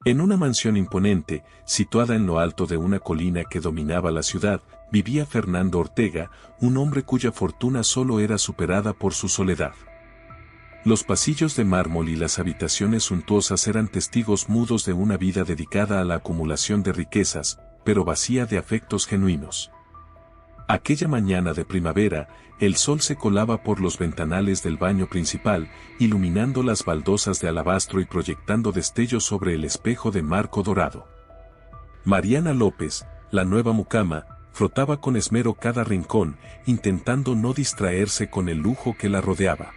En una mansión imponente, situada en lo alto de una colina que dominaba la ciudad, vivía Fernando Ortega, un hombre cuya fortuna solo era superada por su soledad. Los pasillos de mármol y las habitaciones suntuosas eran testigos mudos de una vida dedicada a la acumulación de riquezas, pero vacía de afectos genuinos. Aquella mañana de primavera, el sol se colaba por los ventanales del baño principal, iluminando las baldosas de alabastro y proyectando destellos sobre el espejo de marco dorado. Mariana López, la nueva mucama, frotaba con esmero cada rincón, intentando no distraerse con el lujo que la rodeaba.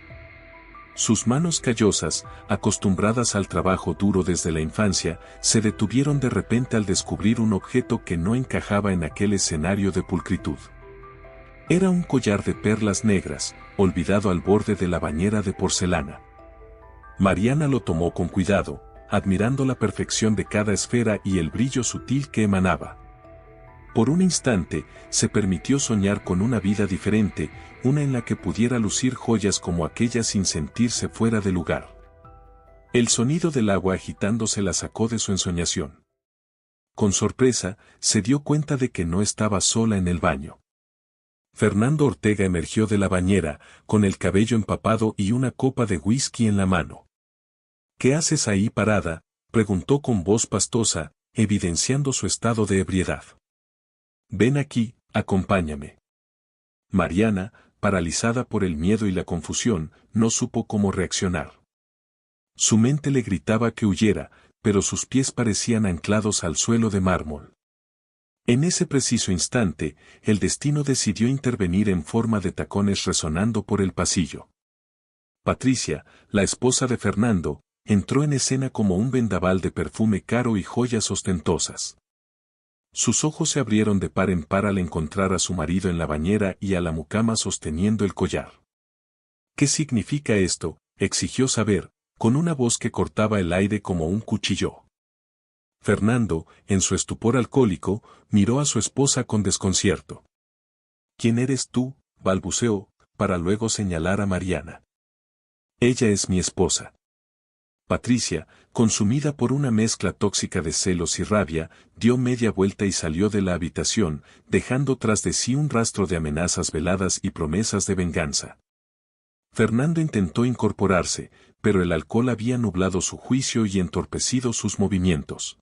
Sus manos callosas, acostumbradas al trabajo duro desde la infancia, se detuvieron de repente al descubrir un objeto que no encajaba en aquel escenario de pulcritud. Era un collar de perlas negras, olvidado al borde de la bañera de porcelana. Mariana lo tomó con cuidado, admirando la perfección de cada esfera y el brillo sutil que emanaba. Por un instante, se permitió soñar con una vida diferente, una en la que pudiera lucir joyas como aquellas sin sentirse fuera de lugar. El sonido del agua agitándose la sacó de su ensoñación. Con sorpresa, se dio cuenta de que no estaba sola en el baño. Fernando Ortega emergió de la bañera, con el cabello empapado y una copa de whisky en la mano. ¿Qué haces ahí parada?, preguntó con voz pastosa, evidenciando su estado de ebriedad. Ven aquí, acompáñame. Mariana, paralizada por el miedo y la confusión, no supo cómo reaccionar. Su mente le gritaba que huyera, pero sus pies parecían anclados al suelo de mármol. En ese preciso instante, el destino decidió intervenir en forma de tacones resonando por el pasillo. Patricia, la esposa de Fernando, entró en escena como un vendaval de perfume caro y joyas ostentosas. Sus ojos se abrieron de par en par al encontrar a su marido en la bañera y a la mucama sosteniendo el collar. ¿Qué significa esto?, exigió saber, con una voz que cortaba el aire como un cuchillo. Fernando, en su estupor alcohólico, miró a su esposa con desconcierto. ¿Quién eres tú?, balbuceó, para luego señalar a Mariana. Ella es mi esposa. Patricia, consumida por una mezcla tóxica de celos y rabia, dio media vuelta y salió de la habitación, dejando tras de sí un rastro de amenazas veladas y promesas de venganza. Fernando intentó incorporarse, pero el alcohol había nublado su juicio y entorpecido sus movimientos.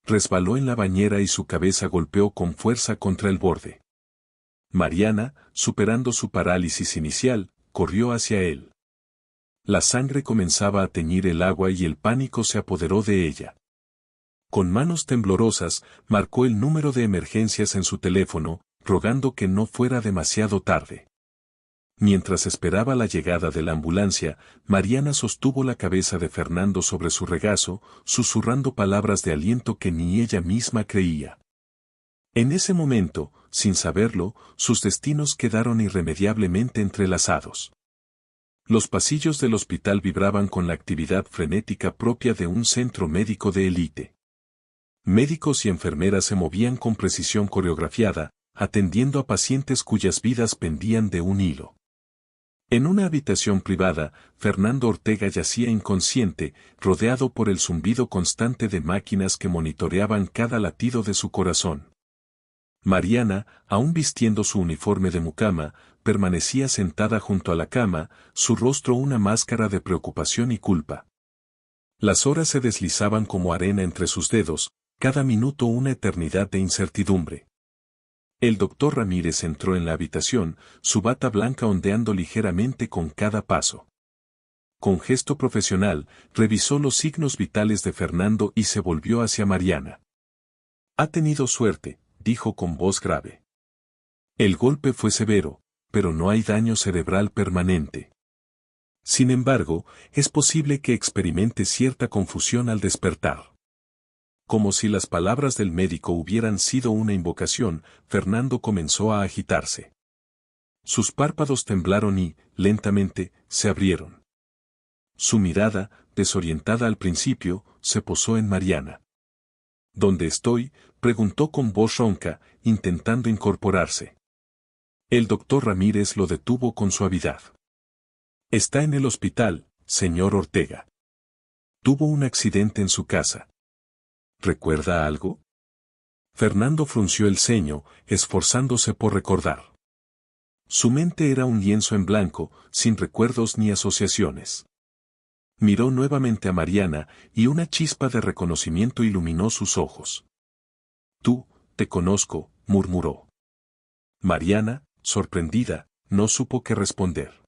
Resbaló en la bañera y su cabeza golpeó con fuerza contra el borde. Mariana, superando su parálisis inicial, corrió hacia él. La sangre comenzaba a teñir el agua y el pánico se apoderó de ella. Con manos temblorosas, marcó el número de emergencias en su teléfono, rogando que no fuera demasiado tarde. Mientras esperaba la llegada de la ambulancia, Mariana sostuvo la cabeza de Fernando sobre su regazo, susurrando palabras de aliento que ni ella misma creía. En ese momento, sin saberlo, sus destinos quedaron irremediablemente entrelazados. Los pasillos del hospital vibraban con la actividad frenética propia de un centro médico de élite. Médicos y enfermeras se movían con precisión coreografiada, atendiendo a pacientes cuyas vidas pendían de un hilo. En una habitación privada, Fernando Ortega yacía inconsciente, rodeado por el zumbido constante de máquinas que monitoreaban cada latido de su corazón. Mariana, aún vistiendo su uniforme de mucama, permanecía sentada junto a la cama, su rostro una máscara de preocupación y culpa. Las horas se deslizaban como arena entre sus dedos, cada minuto una eternidad de incertidumbre. El doctor Ramírez entró en la habitación, su bata blanca ondeando ligeramente con cada paso. Con gesto profesional, revisó los signos vitales de Fernando y se volvió hacia Mariana. Ha tenido suerte, dijo con voz grave. El golpe fue severo, pero no hay daño cerebral permanente. Sin embargo, es posible que experimente cierta confusión al despertar. Como si las palabras del médico hubieran sido una invocación, Fernando comenzó a agitarse. Sus párpados temblaron y, lentamente, se abrieron. Su mirada, desorientada al principio, se posó en Mariana. ¿Dónde estoy?, preguntó con voz ronca, intentando incorporarse. El doctor Ramírez lo detuvo con suavidad. Está en el hospital, señor Ortega. Tuvo un accidente en su casa. ¿Recuerda algo? Fernando frunció el ceño, esforzándose por recordar. Su mente era un lienzo en blanco, sin recuerdos ni asociaciones. Miró nuevamente a Mariana, y una chispa de reconocimiento iluminó sus ojos. Tú, te conozco, murmuró. Mariana, sorprendida, no supo qué responder.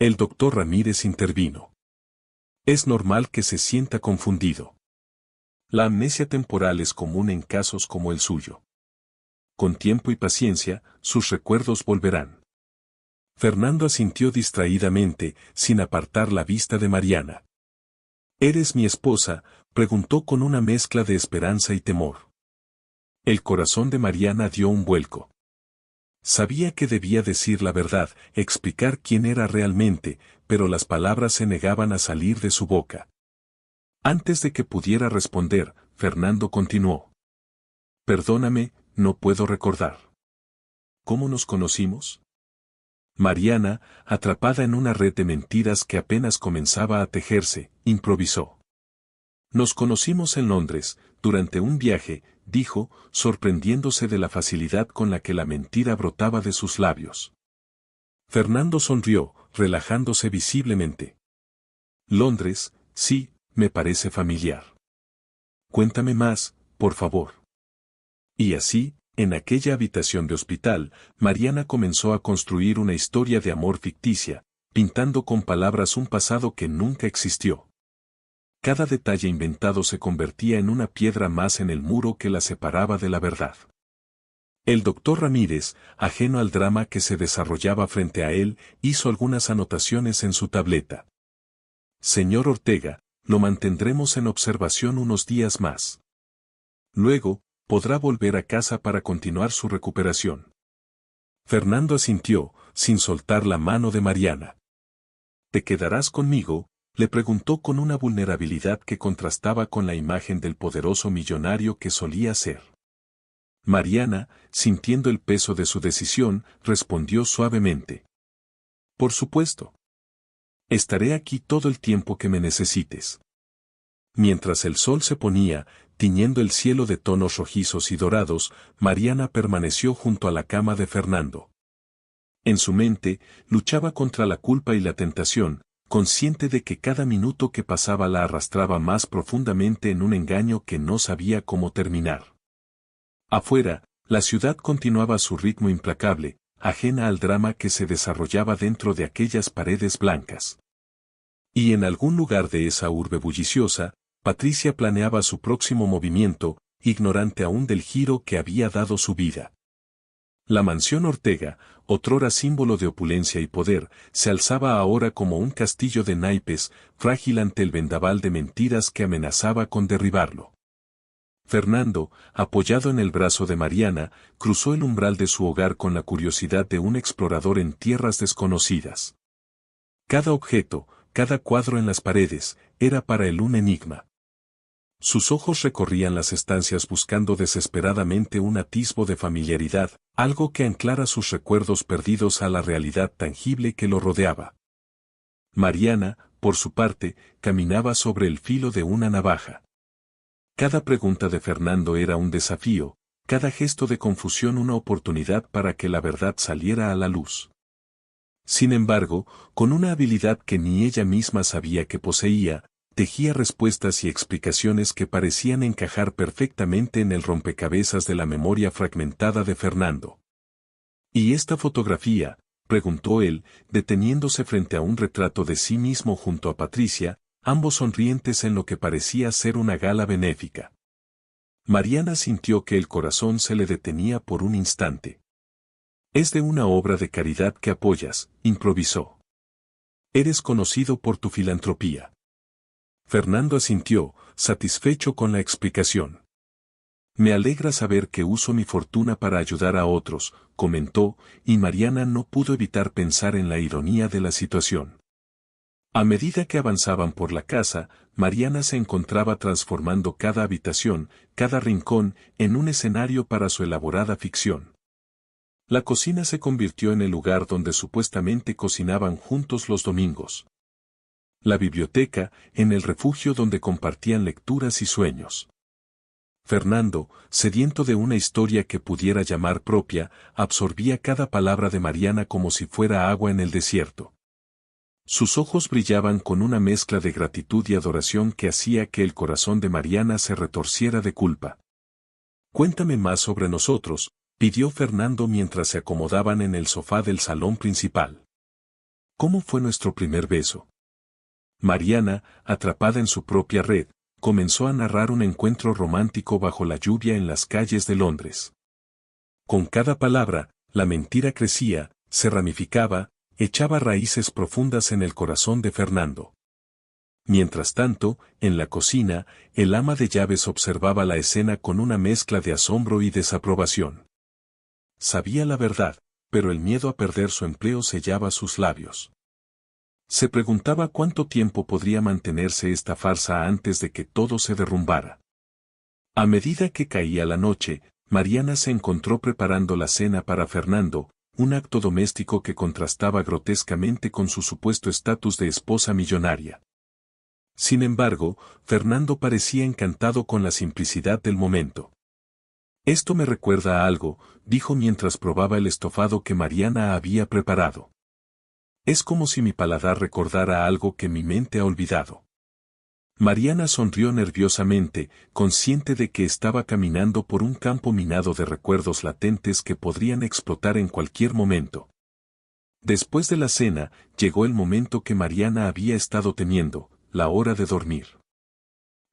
El doctor Ramírez intervino. Es normal que se sienta confundido. La amnesia temporal es común en casos como el suyo. Con tiempo y paciencia, sus recuerdos volverán. Fernando asintió distraídamente, sin apartar la vista de Mariana. ¿Eres mi esposa?, preguntó con una mezcla de esperanza y temor. El corazón de Mariana dio un vuelco. Sabía que debía decir la verdad, explicar quién era realmente, pero las palabras se negaban a salir de su boca. Antes de que pudiera responder, Fernando continuó. Perdóname, no puedo recordar. ¿Cómo nos conocimos? Mariana, atrapada en una red de mentiras que apenas comenzaba a tejerse, improvisó. Nos conocimos en Londres, durante un viaje, dijo, sorprendiéndose de la facilidad con la que la mentira brotaba de sus labios. Fernando sonrió, relajándose visiblemente. Londres, sí, me parece familiar. Cuéntame más, por favor. Y así, en aquella habitación de hospital, Mariana comenzó a construir una historia de amor ficticia, pintando con palabras un pasado que nunca existió. Cada detalle inventado se convertía en una piedra más en el muro que la separaba de la verdad. El doctor Ramírez, ajeno al drama que se desarrollaba frente a él, hizo algunas anotaciones en su tableta. Señor Ortega, lo mantendremos en observación unos días más. Luego, podrá volver a casa para continuar su recuperación. Fernando asintió, sin soltar la mano de Mariana. ¿Te quedarás conmigo?, le preguntó con una vulnerabilidad que contrastaba con la imagen del poderoso millonario que solía ser. Mariana, sintiendo el peso de su decisión, respondió suavemente. Por supuesto. Estaré aquí todo el tiempo que me necesites. Mientras el sol se ponía, tiñendo el cielo de tonos rojizos y dorados, Mariana permaneció junto a la cama de Fernando. En su mente, luchaba contra la culpa y la tentación, consciente de que cada minuto que pasaba la arrastraba más profundamente en un engaño que no sabía cómo terminar. Afuera, la ciudad continuaba su ritmo implacable, ajena al drama que se desarrollaba dentro de aquellas paredes blancas. Y en algún lugar de esa urbe bulliciosa, Patricia planeaba su próximo movimiento, ignorante aún del giro que había dado su vida. La mansión Ortega, otrora símbolo de opulencia y poder, se alzaba ahora como un castillo de naipes, frágil ante el vendaval de mentiras que amenazaba con derribarlo. Fernando, apoyado en el brazo de Mariana, cruzó el umbral de su hogar con la curiosidad de un explorador en tierras desconocidas. Cada objeto, cada cuadro en las paredes, era para él un enigma. Sus ojos recorrían las estancias buscando desesperadamente un atisbo de familiaridad, algo que anclara sus recuerdos perdidos a la realidad tangible que lo rodeaba. Mariana, por su parte, caminaba sobre el filo de una navaja. Cada pregunta de Fernando era un desafío, cada gesto de confusión una oportunidad para que la verdad saliera a la luz. Sin embargo, con una habilidad que ni ella misma sabía que poseía, tejía respuestas y explicaciones que parecían encajar perfectamente en el rompecabezas de la memoria fragmentada de Fernando. ¿Y esta fotografía?, preguntó él, deteniéndose frente a un retrato de sí mismo junto a Patricia, ambos sonrientes en lo que parecía ser una gala benéfica. Mariana sintió que el corazón se le detenía por un instante. Es de una obra de caridad que apoyas, improvisó. Eres conocido por tu filantropía. Fernando asintió, satisfecho con la explicación. Me alegra saber que uso mi fortuna para ayudar a otros, comentó, y Mariana no pudo evitar pensar en la ironía de la situación. A medida que avanzaban por la casa, Mariana se encontraba transformando cada habitación, cada rincón, en un escenario para su elaborada ficción. La cocina se convirtió en el lugar donde supuestamente cocinaban juntos los domingos. La biblioteca, en el refugio donde compartían lecturas y sueños. Fernando, sediento de una historia que pudiera llamar propia, absorbía cada palabra de Mariana como si fuera agua en el desierto. Sus ojos brillaban con una mezcla de gratitud y adoración que hacía que el corazón de Mariana se retorciera de culpa. Cuéntame más sobre nosotros, pidió Fernando mientras se acomodaban en el sofá del salón principal. ¿Cómo fue nuestro primer beso? Mariana, atrapada en su propia red, comenzó a narrar un encuentro romántico bajo la lluvia en las calles de Londres. Con cada palabra, la mentira crecía, se ramificaba, echaba raíces profundas en el corazón de Fernando. Mientras tanto, en la cocina, el ama de llaves observaba la escena con una mezcla de asombro y desaprobación. Sabía la verdad, pero el miedo a perder su empleo sellaba sus labios. Se preguntaba cuánto tiempo podría mantenerse esta farsa antes de que todo se derrumbara. A medida que caía la noche, Mariana se encontró preparando la cena para Fernando, un acto doméstico que contrastaba grotescamente con su supuesto estatus de esposa millonaria. Sin embargo, Fernando parecía encantado con la simplicidad del momento. Esto me recuerda a algo, dijo mientras probaba el estofado que Mariana había preparado. Es como si mi paladar recordara algo que mi mente ha olvidado. Mariana sonrió nerviosamente, consciente de que estaba caminando por un campo minado de recuerdos latentes que podrían explotar en cualquier momento. Después de la cena, llegó el momento que Mariana había estado temiendo, la hora de dormir.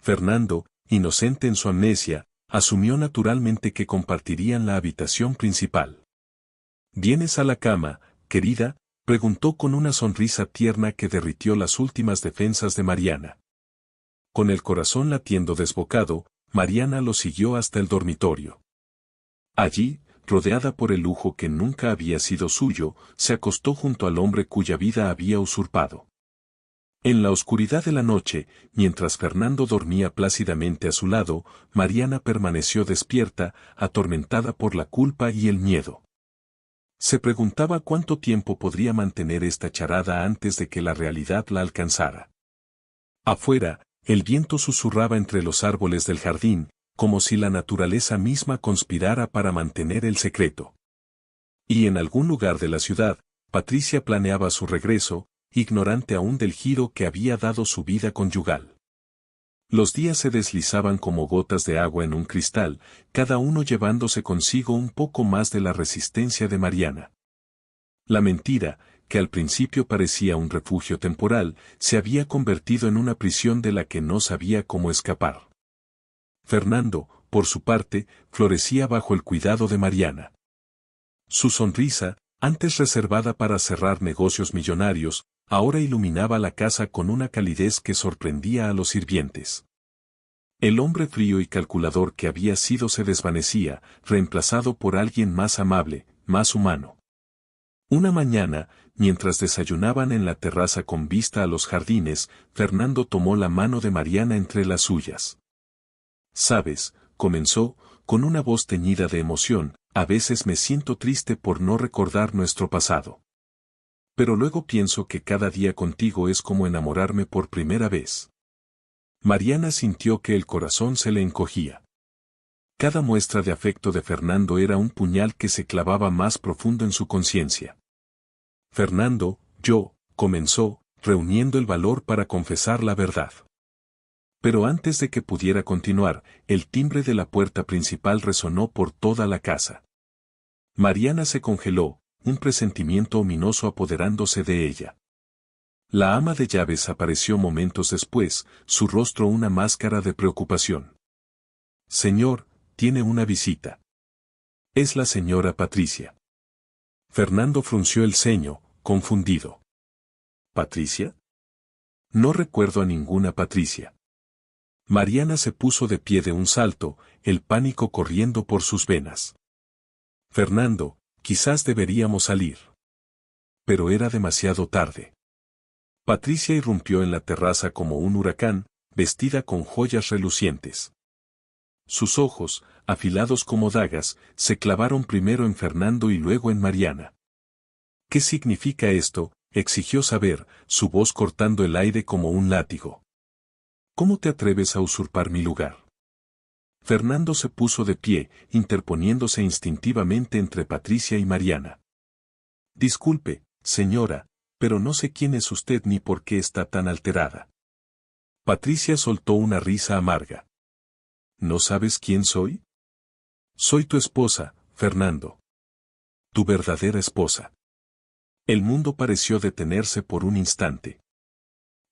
Fernando, inocente en su amnesia, asumió naturalmente que compartirían la habitación principal. ¿Vienes a la cama, querida?, preguntó con una sonrisa tierna que derritió las últimas defensas de Mariana. Con el corazón latiendo desbocado, Mariana lo siguió hasta el dormitorio. Allí, rodeada por el lujo que nunca había sido suyo, se acostó junto al hombre cuya vida había usurpado. En la oscuridad de la noche, mientras Fernando dormía plácidamente a su lado, Mariana permaneció despierta, atormentada por la culpa y el miedo. Se preguntaba cuánto tiempo podría mantener esta charada antes de que la realidad la alcanzara. Afuera, el viento susurraba entre los árboles del jardín, como si la naturaleza misma conspirara para mantener el secreto. Y en algún lugar de la ciudad, Patricia planeaba su regreso, ignorante aún del giro que había dado su vida conyugal. Los días se deslizaban como gotas de agua en un cristal, cada uno llevándose consigo un poco más de la resistencia de Mariana. La mentira, que al principio parecía un refugio temporal, se había convertido en una prisión de la que no sabía cómo escapar. Fernando, por su parte, florecía bajo el cuidado de Mariana. Su sonrisa, antes reservada para cerrar negocios millonarios, ahora iluminaba la casa con una calidez que sorprendía a los sirvientes. El hombre frío y calculador que había sido se desvanecía, reemplazado por alguien más amable, más humano. Una mañana, mientras desayunaban en la terraza con vista a los jardines, Fernando tomó la mano de Mariana entre las suyas. «Sabes», comenzó, con una voz teñida de emoción, «a veces me siento triste por no recordar nuestro pasado. Pero luego pienso que cada día contigo es como enamorarme por primera vez». Mariana sintió que el corazón se le encogía. Cada muestra de afecto de Fernando era un puñal que se clavaba más profundo en su conciencia. «Fernando, comenzó, reuniendo el valor para confesar la verdad. Pero antes de que pudiera continuar, el timbre de la puerta principal resonó por toda la casa. Mariana se congeló, un presentimiento ominoso apoderándose de ella. La ama de llaves apareció momentos después, su rostro una máscara de preocupación. «Señor, tiene una visita. Es la señora Patricia». Fernando frunció el ceño, confundido. «¿Patricia? No recuerdo a ninguna Patricia». Mariana se puso de pie de un salto, el pánico corriendo por sus venas. «Fernando, quizás deberíamos salir». Pero era demasiado tarde. Patricia irrumpió en la terraza como un huracán, vestida con joyas relucientes. Sus ojos, afilados como dagas, se clavaron primero en Fernando y luego en Mariana. «¿Qué significa esto?», exigió saber, su voz cortando el aire como un látigo. «¿Cómo te atreves a usurpar mi lugar?». Fernando se puso de pie, interponiéndose instintivamente entre Patricia y Mariana. Disculpe, señora, pero no sé quién es usted ni por qué está tan alterada. Patricia soltó una risa amarga. ¿No sabes quién soy? Soy tu esposa, Fernando. Tu verdadera esposa. El mundo pareció detenerse por un instante.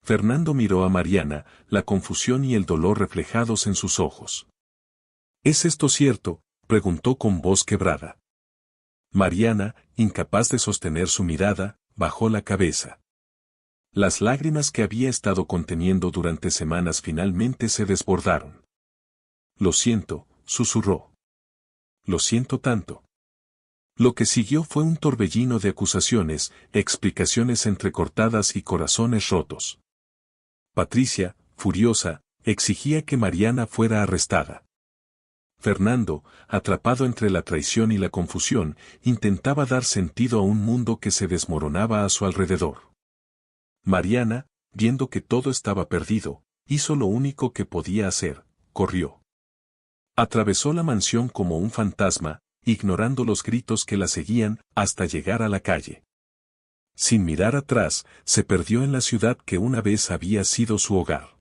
Fernando miró a Mariana, la confusión y el dolor reflejados en sus ojos. ¿Es esto cierto?, preguntó con voz quebrada. Mariana, incapaz de sostener su mirada, bajó la cabeza. Las lágrimas que había estado conteniendo durante semanas finalmente se desbordaron. Lo siento, susurró. Lo siento tanto. Lo que siguió fue un torbellino de acusaciones, explicaciones entrecortadas y corazones rotos. Patricia, furiosa, exigía que Mariana fuera arrestada. Fernando, atrapado entre la traición y la confusión, intentaba dar sentido a un mundo que se desmoronaba a su alrededor. Mariana, viendo que todo estaba perdido, hizo lo único que podía hacer: corrió. Atravesó la mansión como un fantasma, ignorando los gritos que la seguían, hasta llegar a la calle. Sin mirar atrás, se perdió en la ciudad que una vez había sido su hogar.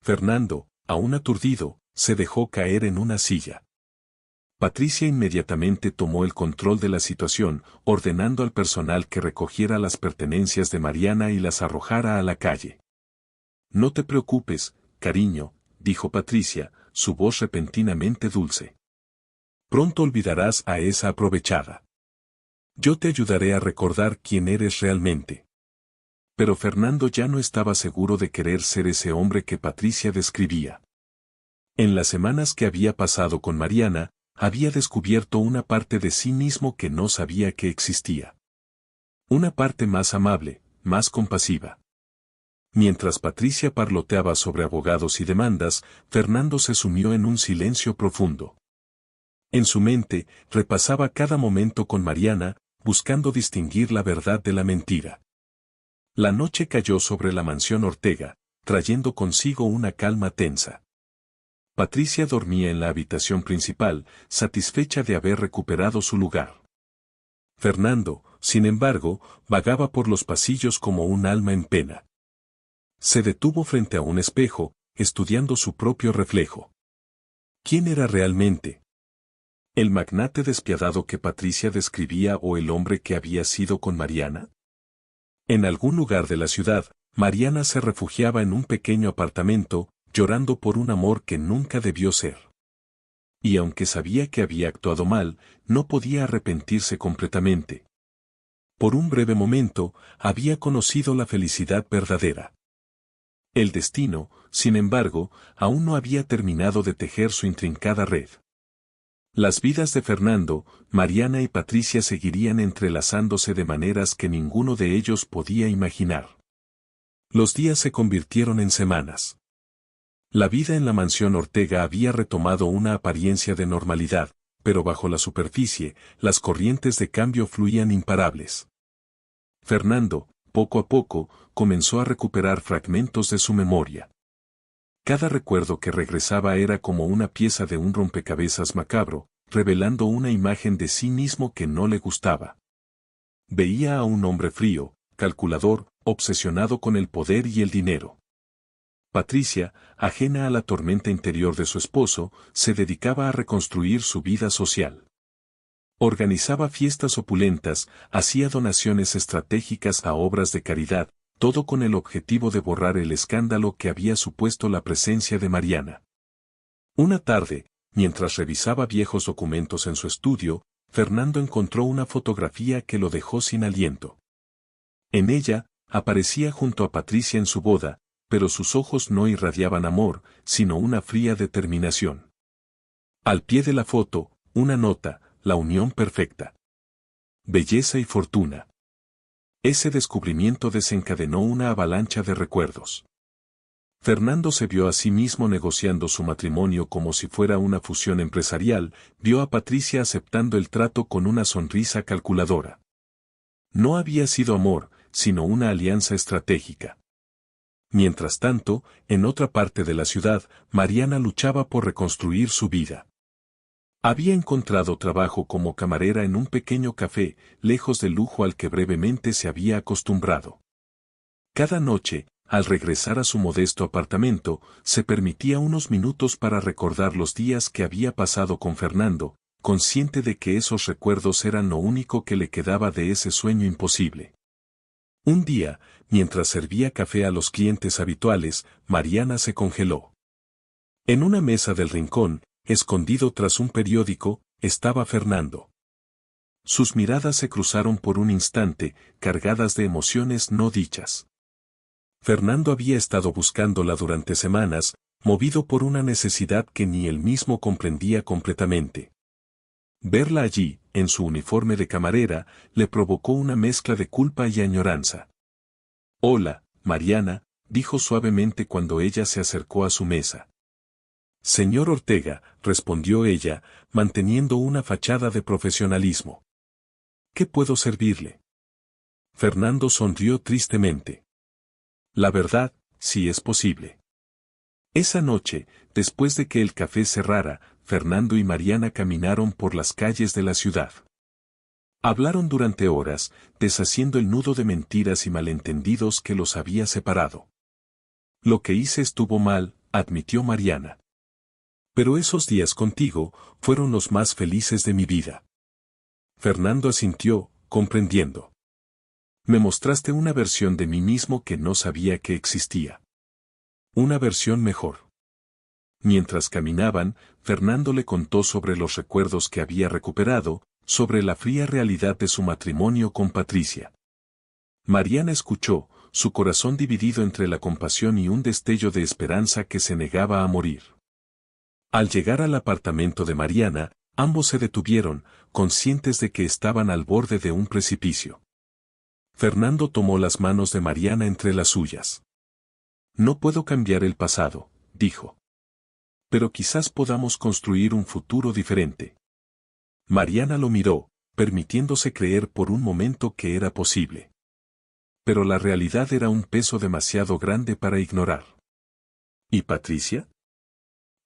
Fernando, aún aturdido, se dejó caer en una silla. Patricia inmediatamente tomó el control de la situación, ordenando al personal que recogiera las pertenencias de Mariana y las arrojara a la calle. No te preocupes, cariño, dijo Patricia, su voz repentinamente dulce. Pronto olvidarás a esa aprovechada. Yo te ayudaré a recordar quién eres realmente. Pero Fernando ya no estaba seguro de querer ser ese hombre que Patricia describía. En las semanas que había pasado con Mariana, había descubierto una parte de sí mismo que no sabía que existía. Una parte más amable, más compasiva. Mientras Patricia parloteaba sobre abogados y demandas, Fernando se sumió en un silencio profundo. En su mente, repasaba cada momento con Mariana, buscando distinguir la verdad de la mentira. La noche cayó sobre la mansión Ortega, trayendo consigo una calma tensa. Patricia dormía en la habitación principal, satisfecha de haber recuperado su lugar. Fernando, sin embargo, vagaba por los pasillos como un alma en pena. Se detuvo frente a un espejo, estudiando su propio reflejo. ¿Quién era realmente? ¿El magnate despiadado que Patricia describía o el hombre que había sido con Mariana? En algún lugar de la ciudad, Mariana se refugiaba en un pequeño apartamento, llorando por un amor que nunca debió ser. Y aunque sabía que había actuado mal, no podía arrepentirse completamente. Por un breve momento, había conocido la felicidad verdadera. El destino, sin embargo, aún no había terminado de tejer su intrincada red. Las vidas de Fernando, Mariana y Patricia seguirían entrelazándose de maneras que ninguno de ellos podía imaginar. Los días se convirtieron en semanas. La vida en la mansión Ortega había retomado una apariencia de normalidad, pero bajo la superficie, las corrientes de cambio fluían imparables. Fernando, poco a poco, comenzó a recuperar fragmentos de su memoria. Cada recuerdo que regresaba era como una pieza de un rompecabezas macabro, revelando una imagen de sí mismo que no le gustaba. Veía a un hombre frío, calculador, obsesionado con el poder y el dinero. Patricia, ajena a la tormenta interior de su esposo, se dedicaba a reconstruir su vida social. Organizaba fiestas opulentas, hacía donaciones estratégicas a obras de caridad, todo con el objetivo de borrar el escándalo que había supuesto la presencia de Mariana. Una tarde, mientras revisaba viejos documentos en su estudio, Fernando encontró una fotografía que lo dejó sin aliento. En ella, aparecía junto a Patricia en su boda, pero sus ojos no irradiaban amor, sino una fría determinación. Al pie de la foto, una nota: la unión perfecta. Belleza y fortuna. Ese descubrimiento desencadenó una avalancha de recuerdos. Fernando se vio a sí mismo negociando su matrimonio como si fuera una fusión empresarial, vio a Patricia aceptando el trato con una sonrisa calculadora. No había sido amor, sino una alianza estratégica. Mientras tanto, en otra parte de la ciudad, Mariana luchaba por reconstruir su vida. Había encontrado trabajo como camarera en un pequeño café, lejos del lujo al que brevemente se había acostumbrado. Cada noche, al regresar a su modesto apartamento, se permitía unos minutos para recordar los días que había pasado con Fernando, consciente de que esos recuerdos eran lo único que le quedaba de ese sueño imposible. Un día, mientras servía café a los clientes habituales, Mariana se congeló. En una mesa del rincón, escondido tras un periódico, estaba Fernando. Sus miradas se cruzaron por un instante, cargadas de emociones no dichas. Fernando había estado buscándola durante semanas, movido por una necesidad que ni él mismo comprendía completamente. Verla allí, en su uniforme de camarera, le provocó una mezcla de culpa y añoranza. «Hola, Mariana», dijo suavemente cuando ella se acercó a su mesa. «Señor Ortega», respondió ella, manteniendo una fachada de profesionalismo. «¿Qué puedo servirle?». Fernando sonrió tristemente. «La verdad, si es posible». Esa noche, después de que el café cerrara, Fernando y Mariana caminaron por las calles de la ciudad. Hablaron durante horas, deshaciendo el nudo de mentiras y malentendidos que los había separado. «Lo que hice estuvo mal», admitió Mariana. «Pero esos días contigo fueron los más felices de mi vida». Fernando asintió, comprendiendo. «Me mostraste una versión de mí mismo que no sabía que existía. Una versión mejor». Mientras caminaban, Fernando le contó sobre los recuerdos que había recuperado, sobre la fría realidad de su matrimonio con Patricia. Mariana escuchó, su corazón dividido entre la compasión y un destello de esperanza que se negaba a morir. Al llegar al apartamento de Mariana, ambos se detuvieron, conscientes de que estaban al borde de un precipicio. Fernando tomó las manos de Mariana entre las suyas. «No puedo cambiar el pasado», dijo. «Pero quizás podamos construir un futuro diferente». Mariana lo miró, permitiéndose creer por un momento que era posible. Pero la realidad era un peso demasiado grande para ignorar. «¿Y Patricia?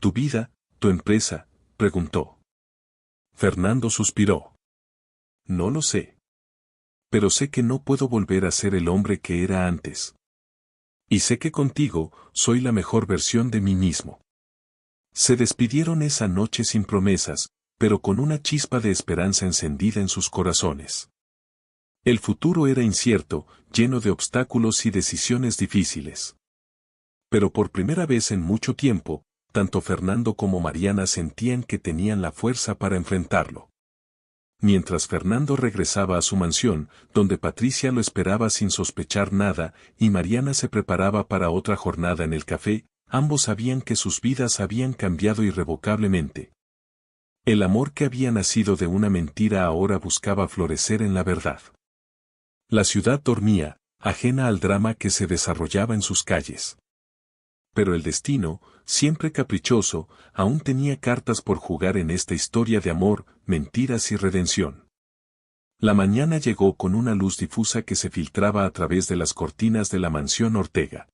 ¿Tu vida, tu empresa?», preguntó. Fernando suspiró. «No lo sé. Pero sé que no puedo volver a ser el hombre que era antes. Y sé que contigo soy la mejor versión de mí mismo». Se despidieron esa noche sin promesas, pero con una chispa de esperanza encendida en sus corazones. El futuro era incierto, lleno de obstáculos y decisiones difíciles. Pero por primera vez en mucho tiempo, tanto Fernando como Mariana sentían que tenían la fuerza para enfrentarlo. Mientras Fernando regresaba a su mansión, donde Patricia lo esperaba sin sospechar nada, y Mariana se preparaba para otra jornada en el café, ambos sabían que sus vidas habían cambiado irrevocablemente. El amor que había nacido de una mentira ahora buscaba florecer en la verdad. La ciudad dormía, ajena al drama que se desarrollaba en sus calles. Pero el destino, siempre caprichoso, aún tenía cartas por jugar en esta historia de amor, mentiras y redención. La mañana llegó con una luz difusa que se filtraba a través de las cortinas de la mansión Ortega.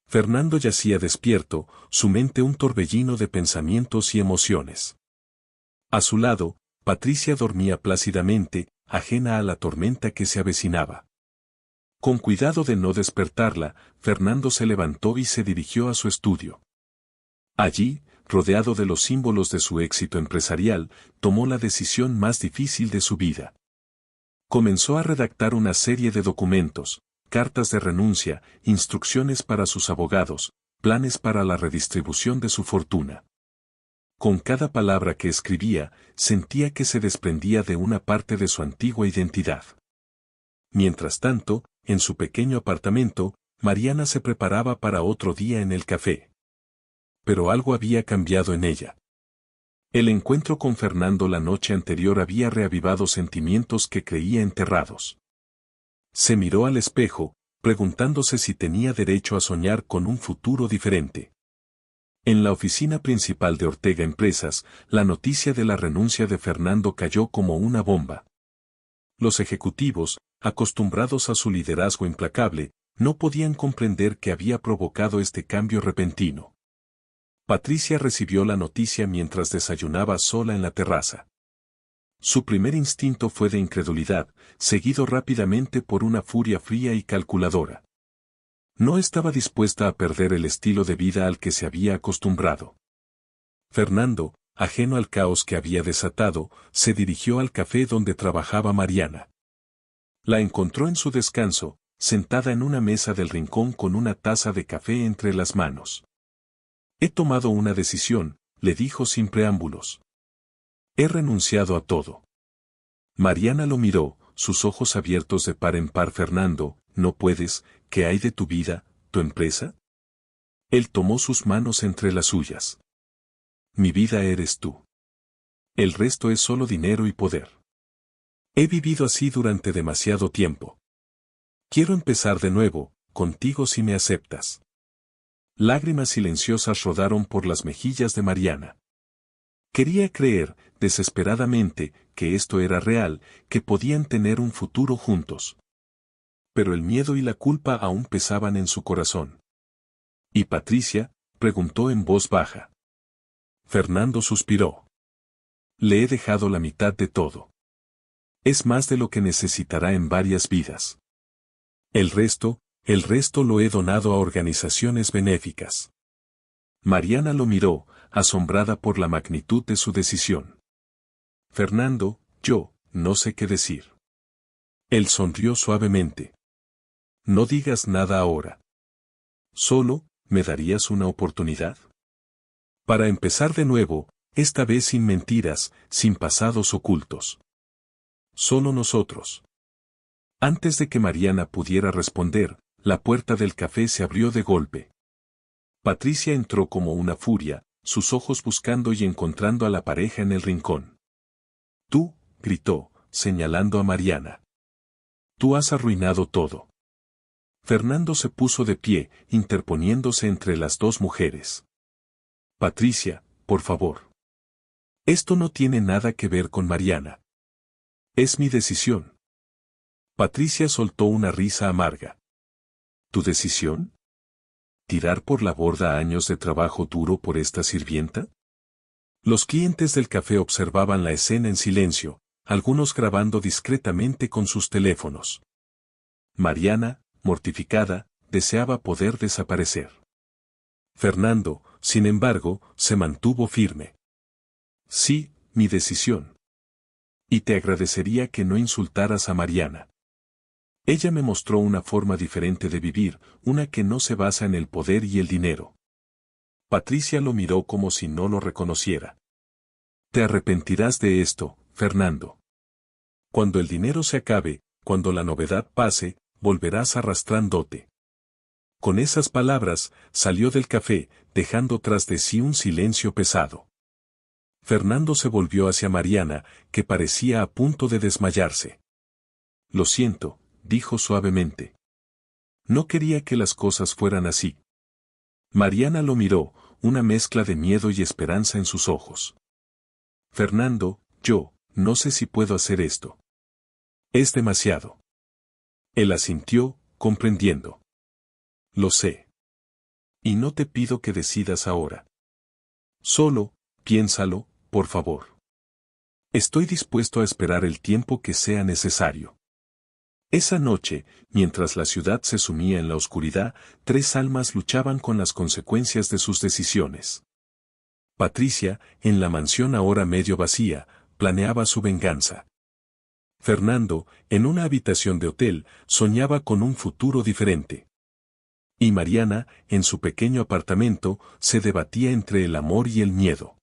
Fernando yacía despierto, su mente un torbellino de pensamientos y emociones. A su lado, Patricia dormía plácidamente, ajena a la tormenta que se avecinaba. Con cuidado de no despertarla, Fernando se levantó y se dirigió a su estudio. Allí, rodeado de los símbolos de su éxito empresarial, tomó la decisión más difícil de su vida. Comenzó a redactar una serie de documentos, cartas de renuncia, instrucciones para sus abogados, planes para la redistribución de su fortuna. Con cada palabra que escribía, sentía que se desprendía de una parte de su antigua identidad. Mientras tanto, en su pequeño apartamento, Mariana se preparaba para otro día en el café. Pero algo había cambiado en ella. El encuentro con Fernando la noche anterior había reavivado sentimientos que creía enterrados. Se miró al espejo, preguntándose si tenía derecho a soñar con un futuro diferente. En la oficina principal de Ortega Empresas, la noticia de la renuncia de Fernando cayó como una bomba. Los ejecutivos, acostumbrados a su liderazgo implacable, No podían comprender qué había provocado este cambio repentino. Patricia recibió la noticia mientras desayunaba sola en la terraza. Su primer instinto fue de incredulidad, seguido rápidamente por una furia fría y calculadora. No estaba dispuesta a perder el estilo de vida al que se había acostumbrado. Fernando, ajeno al caos que había desatado, se dirigió al café donde trabajaba Mariana. La encontró en su descanso, sentada en una mesa del rincón con una taza de café entre las manos. He tomado una decisión, le dijo sin preámbulos. He renunciado a todo. Mariana lo miró, sus ojos abiertos de par en par. Fernando, no puedes, ¿qué hay de tu vida, tu empresa? Él tomó sus manos entre las suyas. Mi vida eres tú. El resto es solo dinero y poder. He vivido así durante demasiado tiempo. Quiero empezar de nuevo, contigo si me aceptas. Lágrimas silenciosas rodaron por las mejillas de Mariana. Quería creer, desesperadamente, que esto era real, que podían tener un futuro juntos. Pero el miedo y la culpa aún pesaban en su corazón. ¿Y Patricia?, preguntó en voz baja. Fernando suspiró. Le he dejado la mitad de todo. Es más de lo que necesitará en varias vidas. El resto lo he donado a organizaciones benéficas. Mariana lo miró, asombrada por la magnitud de su decisión. Fernando, yo, no sé qué decir. Él sonrió suavemente. No digas nada ahora. Solo, ¿me darías una oportunidad? Para empezar de nuevo, esta vez sin mentiras, sin pasados ocultos. Solo nosotros. Antes de que Mariana pudiera responder, la puerta del café se abrió de golpe. Patricia entró como una furia, sus ojos buscando y encontrando a la pareja en el rincón. Tú, gritó, señalando a Mariana. Tú has arruinado todo. Fernando se puso de pie, interponiéndose entre las dos mujeres. Patricia, por favor. Esto no tiene nada que ver con Mariana. Es mi decisión. Patricia soltó una risa amarga. ¿Tu decisión? ¿Tirar por la borda años de trabajo duro por esta sirvienta? Los clientes del café observaban la escena en silencio, algunos grabando discretamente con sus teléfonos. Mariana, mortificada, deseaba poder desaparecer. Fernando, sin embargo, se mantuvo firme. Sí, mi decisión. Y te agradecería que no insultaras a Mariana. Ella me mostró una forma diferente de vivir, una que no se basa en el poder y el dinero. Patricia lo miró como si no lo reconociera. Te arrepentirás de esto, Fernando. Cuando el dinero se acabe, cuando la novedad pase, volverás arrastrándote. Con esas palabras, salió del café, dejando tras de sí un silencio pesado. Fernando se volvió hacia Mariana, que parecía a punto de desmayarse. Lo siento, dijo suavemente. No quería que las cosas fueran así. Mariana lo miró, una mezcla de miedo y esperanza en sus ojos. Fernando, yo, no sé si puedo hacer esto. Es demasiado. Él asintió, comprendiendo. Lo sé. Y no te pido que decidas ahora. Solo, piénsalo, por favor. Estoy dispuesto a esperar el tiempo que sea necesario. Esa noche, mientras la ciudad se sumía en la oscuridad, tres almas luchaban con las consecuencias de sus decisiones. Patricia, en la mansión ahora medio vacía, planeaba su venganza. Fernando, en una habitación de hotel, soñaba con un futuro diferente. Y Mariana, en su pequeño apartamento, se debatía entre el amor y el miedo.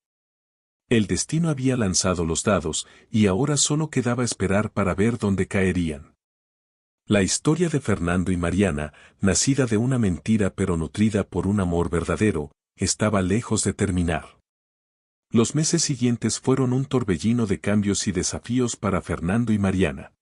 El destino había lanzado los dados, y ahora solo quedaba esperar para ver dónde caerían. La historia de Fernando y Mariana, nacida de una mentira pero nutrida por un amor verdadero, estaba lejos de terminar. Los meses siguientes fueron un torbellino de cambios y desafíos para Fernando y Mariana.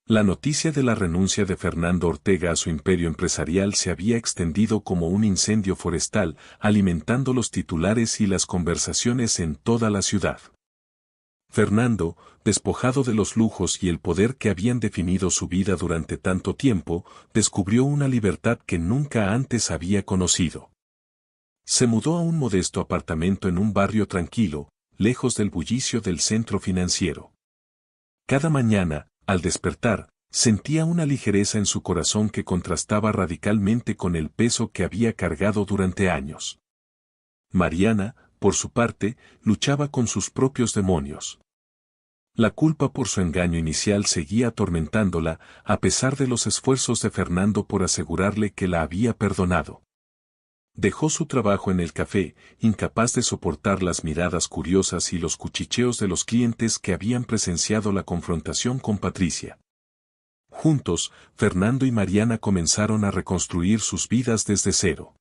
La noticia de la renuncia de Fernando Ortega a su imperio empresarial se había extendido como un incendio forestal, alimentando los titulares y las conversaciones en toda la ciudad. Fernando, despojado de los lujos y el poder que habían definido su vida durante tanto tiempo, descubrió una libertad que nunca antes había conocido. Se mudó a un modesto apartamento en un barrio tranquilo, lejos del bullicio del centro financiero. Cada mañana, al despertar, sentía una ligereza en su corazón que contrastaba radicalmente con el peso que había cargado durante años. Mariana, por su parte, luchaba con sus propios demonios. La culpa por su engaño inicial seguía atormentándola, a pesar de los esfuerzos de Fernando por asegurarle que la había perdonado. Dejó su trabajo en el café, incapaz de soportar las miradas curiosas y los cuchicheos de los clientes que habían presenciado la confrontación con Patricia. Juntos, Fernando y Mariana comenzaron a reconstruir sus vidas desde cero.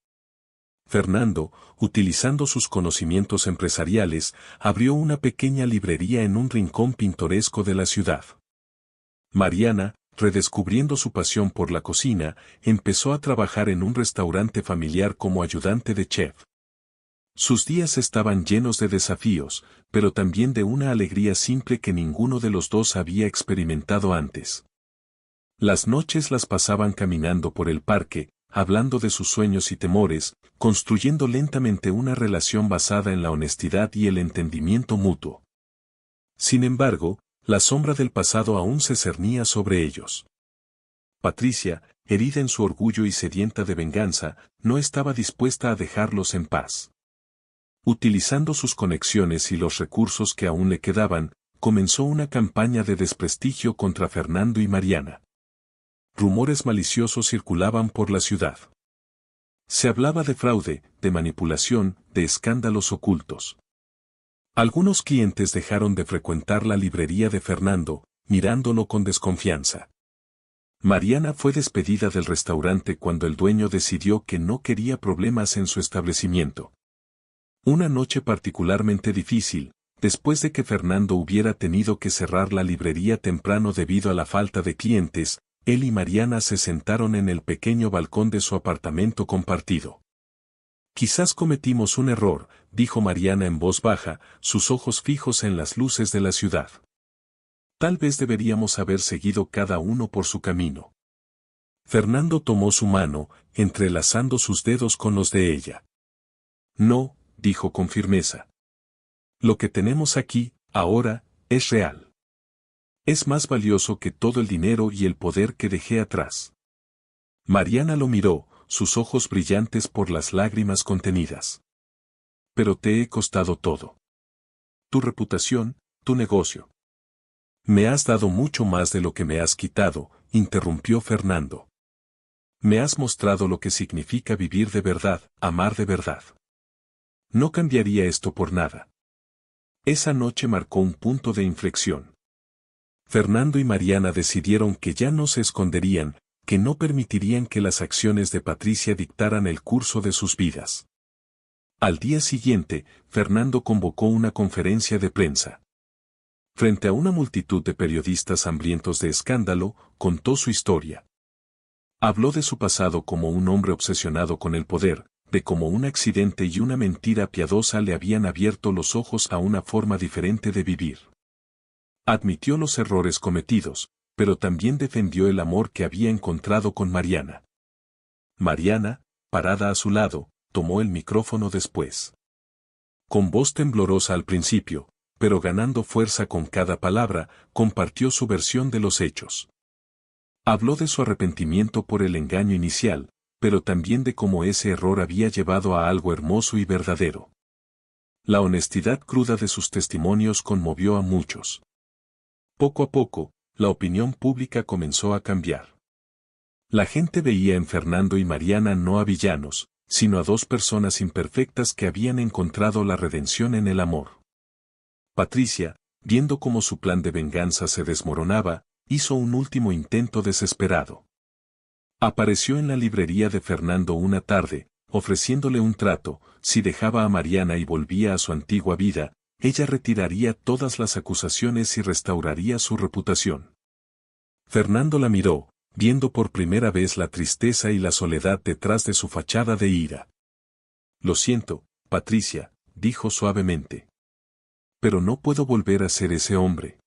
Fernando, utilizando sus conocimientos empresariales, abrió una pequeña librería en un rincón pintoresco de la ciudad. Mariana, redescubriendo su pasión por la cocina, empezó a trabajar en un restaurante familiar como ayudante de chef. Sus días estaban llenos de desafíos, pero también de una alegría simple que ninguno de los dos había experimentado antes. Las noches las pasaban caminando por el parque, hablando de sus sueños y temores, construyendo lentamente una relación basada en la honestidad y el entendimiento mutuo. Sin embargo, la sombra del pasado aún se cernía sobre ellos. Patricia, herida en su orgullo y sedienta de venganza, no estaba dispuesta a dejarlos en paz. Utilizando sus conexiones y los recursos que aún le quedaban, comenzó una campaña de desprestigio contra Fernando y Mariana. Rumores maliciosos circulaban por la ciudad. Se hablaba de fraude, de manipulación, de escándalos ocultos. Algunos clientes dejaron de frecuentar la librería de Fernando, mirándolo con desconfianza. Mariana fue despedida del restaurante cuando el dueño decidió que no quería problemas en su establecimiento. Una noche particularmente difícil, después de que Fernando hubiera tenido que cerrar la librería temprano debido a la falta de clientes, él y Mariana se sentaron en el pequeño balcón de su apartamento compartido. Quizás cometimos un error, dijo Mariana en voz baja, sus ojos fijos en las luces de la ciudad. Tal vez deberíamos haber seguido cada uno por su camino. Fernando tomó su mano, entrelazando sus dedos con los de ella. No, dijo con firmeza. Lo que tenemos aquí, ahora, es real. Es más valioso que todo el dinero y el poder que dejé atrás. Mariana lo miró, sus ojos brillantes por las lágrimas contenidas. Pero te he costado todo. Tu reputación, tu negocio. Me has dado mucho más de lo que me has quitado, interrumpió Fernando. Me has mostrado lo que significa vivir de verdad, amar de verdad. No cambiaría esto por nada. Esa noche marcó un punto de inflexión. Fernando y Mariana decidieron que ya no se esconderían, que no permitirían que las acciones de Patricia dictaran el curso de sus vidas. Al día siguiente, Fernando convocó una conferencia de prensa. Frente a una multitud de periodistas hambrientos de escándalo, contó su historia. Habló de su pasado como un hombre obsesionado con el poder, de cómo un accidente y una mentira piadosa le habían abierto los ojos a una forma diferente de vivir. Admitió los errores cometidos, pero también defendió el amor que había encontrado con Mariana. Mariana, parada a su lado, tomó el micrófono después. Con voz temblorosa al principio, pero ganando fuerza con cada palabra, compartió su versión de los hechos. Habló de su arrepentimiento por el engaño inicial, pero también de cómo ese error había llevado a algo hermoso y verdadero. La honestidad cruda de sus testimonios conmovió a muchos. Poco a poco, la opinión pública comenzó a cambiar. La gente veía en Fernando y Mariana no a villanos, sino a dos personas imperfectas que habían encontrado la redención en el amor. Patricia, viendo cómo su plan de venganza se desmoronaba, hizo un último intento desesperado. Apareció en la librería de Fernando una tarde, ofreciéndole un trato: si dejaba a Mariana y volvía a su antigua vida, ella retiraría todas las acusaciones y restauraría su reputación. Fernando la miró, viendo por primera vez la tristeza y la soledad detrás de su fachada de ira. Lo siento, Patricia, dijo suavemente. pero no puedo volver a ser ese hombre.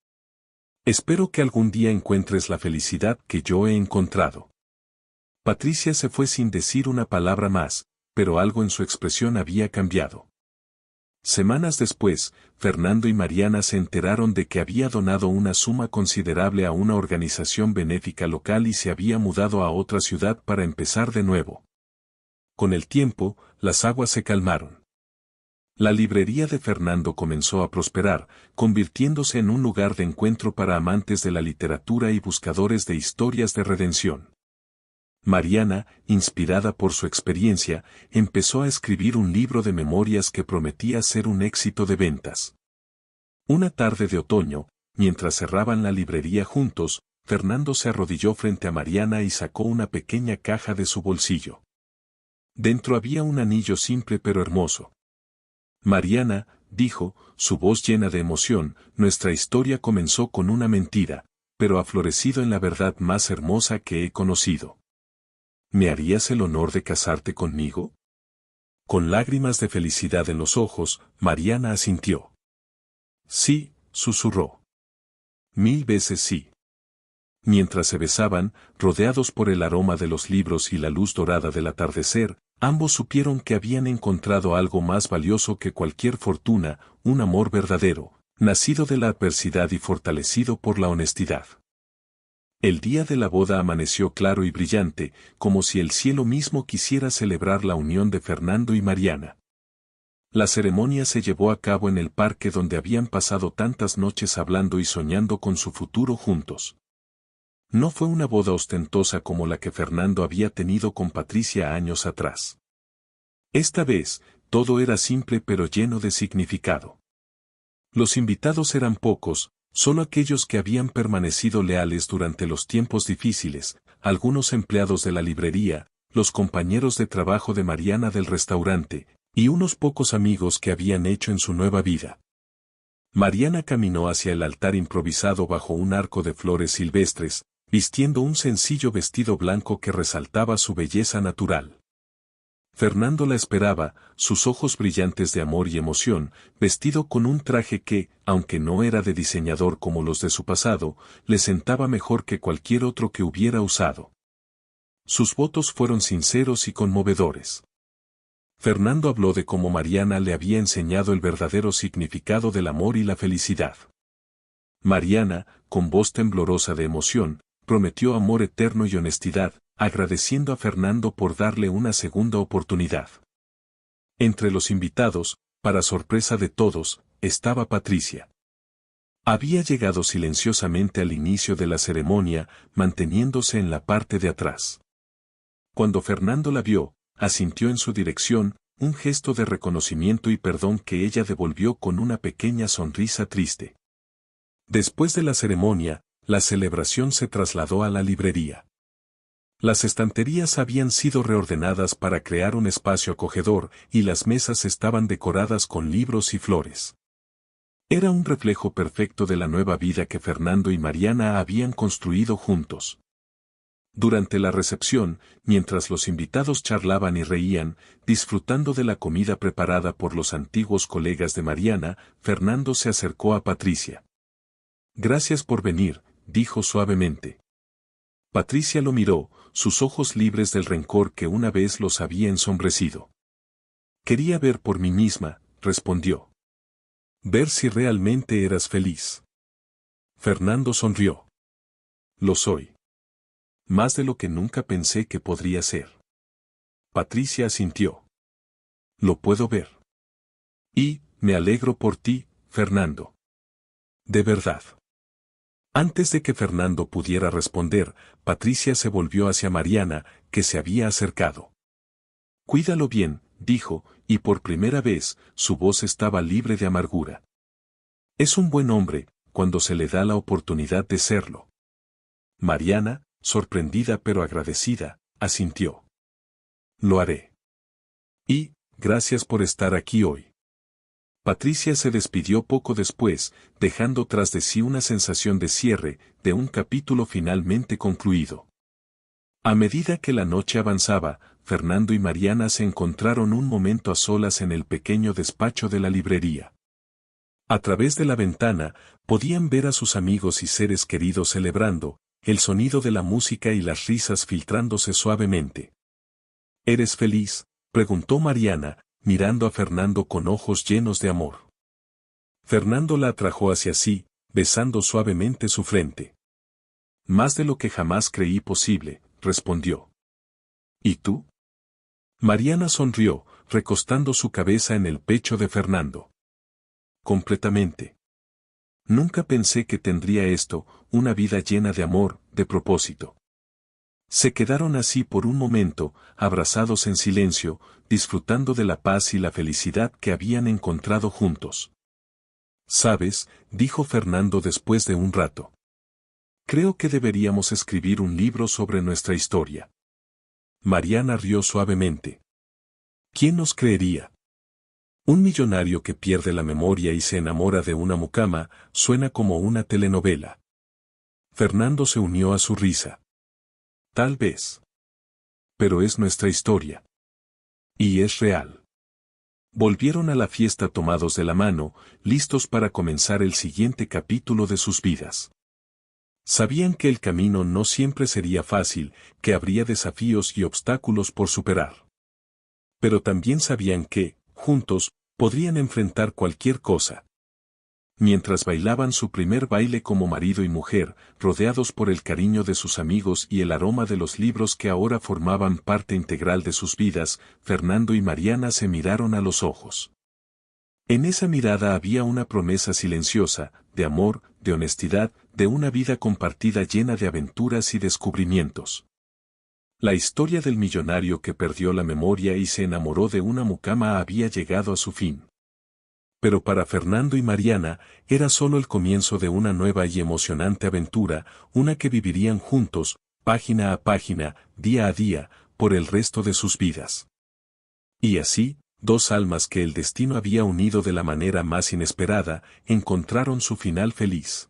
Espero que algún día encuentres la felicidad que yo he encontrado. Patricia se fue sin decir una palabra más, pero algo en su expresión había cambiado. Semanas después, Fernando y Mariana se enteraron de que había donado una suma considerable a una organización benéfica local y se había mudado a otra ciudad para empezar de nuevo. Con el tiempo, las aguas se calmaron. La librería de Fernando comenzó a prosperar, convirtiéndose en un lugar de encuentro para amantes de la literatura y buscadores de historias de redención. Mariana, inspirada por su experiencia, empezó a escribir un libro de memorias que prometía ser un éxito de ventas. Una tarde de otoño, mientras cerraban la librería juntos, Fernando se arrodilló frente a Mariana y sacó una pequeña caja de su bolsillo. Dentro había un anillo simple pero hermoso. Mariana, dijo, su voz llena de emoción, nuestra historia comenzó con una mentira, pero ha florecido en la verdad más hermosa que he conocido. ¿Me harías el honor de casarte conmigo? Con lágrimas de felicidad en los ojos, Mariana asintió. Sí, susurró. 1000 veces sí. Mientras se besaban, rodeados por el aroma de los libros y la luz dorada del atardecer, ambos supieron que habían encontrado algo más valioso que cualquier fortuna, un amor verdadero, nacido de la adversidad y fortalecido por la honestidad. El día de la boda amaneció claro y brillante, como si el cielo mismo quisiera celebrar la unión de Fernando y Mariana. La ceremonia se llevó a cabo en el parque donde habían pasado tantas noches hablando y soñando con su futuro juntos. No fue una boda ostentosa como la que Fernando había tenido con Patricia años atrás. Esta vez, todo era simple pero lleno de significado. Los invitados eran pocos, solo aquellos que habían permanecido leales durante los tiempos difíciles, algunos empleados de la librería, los compañeros de trabajo de Mariana del restaurante, y unos pocos amigos que habían hecho en su nueva vida. Mariana caminó hacia el altar improvisado bajo un arco de flores silvestres, vistiendo un sencillo vestido blanco que resaltaba su belleza natural. Fernando la esperaba, sus ojos brillantes de amor y emoción, vestido con un traje que, aunque no era de diseñador como los de su pasado, le sentaba mejor que cualquier otro que hubiera usado. Sus votos fueron sinceros y conmovedores. Fernando habló de cómo Mariana le había enseñado el verdadero significado del amor y la felicidad. Mariana, con voz temblorosa de emoción, prometió amor eterno y honestidad, agradeciendo a Fernando por darle una segunda oportunidad. Entre los invitados, para sorpresa de todos, estaba Patricia. Había llegado silenciosamente al inicio de la ceremonia, manteniéndose en la parte de atrás. Cuando Fernando la vio, asintió en su dirección, un gesto de reconocimiento y perdón que ella devolvió con una pequeña sonrisa triste. Después de la ceremonia, la celebración se trasladó a la librería. Las estanterías habían sido reordenadas para crear un espacio acogedor y las mesas estaban decoradas con libros y flores. Era un reflejo perfecto de la nueva vida que Fernando y Mariana habían construido juntos. Durante la recepción, mientras los invitados charlaban y reían, disfrutando de la comida preparada por los antiguos colegas de Mariana, Fernando se acercó a Patricia. Gracias por venir, dijo suavemente. Patricia lo miró, sus ojos libres del rencor que una vez los había ensombrecido. Quería ver por mí misma, respondió. Ver si realmente eras feliz. Fernando sonrió. Lo soy. Más de lo que nunca pensé que podría ser. Patricia asintió. Lo puedo ver. Y, me alegro por ti, Fernando. De verdad. Antes de que Fernando pudiera responder, Patricia se volvió hacia Mariana, que se había acercado. Cuídalo bien, dijo, y por primera vez, su voz estaba libre de amargura. Es un buen hombre, cuando se le da la oportunidad de serlo. Mariana, sorprendida pero agradecida, asintió. Lo haré. Y, gracias por estar aquí hoy. Patricia se despidió poco después, dejando tras de sí una sensación de cierre, de un capítulo finalmente concluido. A medida que la noche avanzaba, Fernando y Mariana se encontraron un momento a solas en el pequeño despacho de la librería. A través de la ventana, podían ver a sus amigos y seres queridos celebrando, el sonido de la música y las risas filtrándose suavemente. ¿Eres feliz?, preguntó Mariana, mirando a Fernando con ojos llenos de amor. Fernando la atrajo hacia sí, besando suavemente su frente. Más de lo que jamás creí posible, respondió. ¿Y tú? Mariana sonrió, recostando su cabeza en el pecho de Fernando. Completamente. Nunca pensé que tendría esto, una vida llena de amor, de propósito. Se quedaron así por un momento, abrazados en silencio, disfrutando de la paz y la felicidad que habían encontrado juntos. ¿Sabes?, dijo Fernando después de un rato. Creo que deberíamos escribir un libro sobre nuestra historia. Mariana rió suavemente. ¿Quién nos creería? Un millonario que pierde la memoria y se enamora de una mucama, suena como una telenovela. Fernando se unió a su risa. Tal vez. Pero es nuestra historia. Y es real. Volvieron a la fiesta tomados de la mano, listos para comenzar el siguiente capítulo de sus vidas. Sabían que el camino no siempre sería fácil, que habría desafíos y obstáculos por superar. Pero también sabían que, juntos, podrían enfrentar cualquier cosa. Mientras bailaban su primer baile como marido y mujer, rodeados por el cariño de sus amigos y el aroma de los libros que ahora formaban parte integral de sus vidas, Fernando y Mariana se miraron a los ojos. En esa mirada había una promesa silenciosa, de amor, de honestidad, de una vida compartida llena de aventuras y descubrimientos. La historia del millonario que perdió la memoria y se enamoró de una mucama había llegado a su fin. Pero para Fernando y Mariana, era solo el comienzo de una nueva y emocionante aventura, una que vivirían juntos, página a página, día a día, por el resto de sus vidas. Y así, dos almas que el destino había unido de la manera más inesperada, encontraron su final feliz.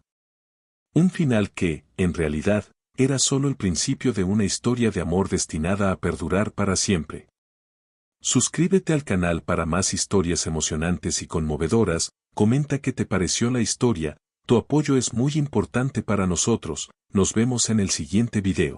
Un final que, en realidad, era solo el principio de una historia de amor destinada a perdurar para siempre. Suscríbete al canal para más historias emocionantes y conmovedoras, comenta qué te pareció la historia, tu apoyo es muy importante para nosotros, nos vemos en el siguiente video.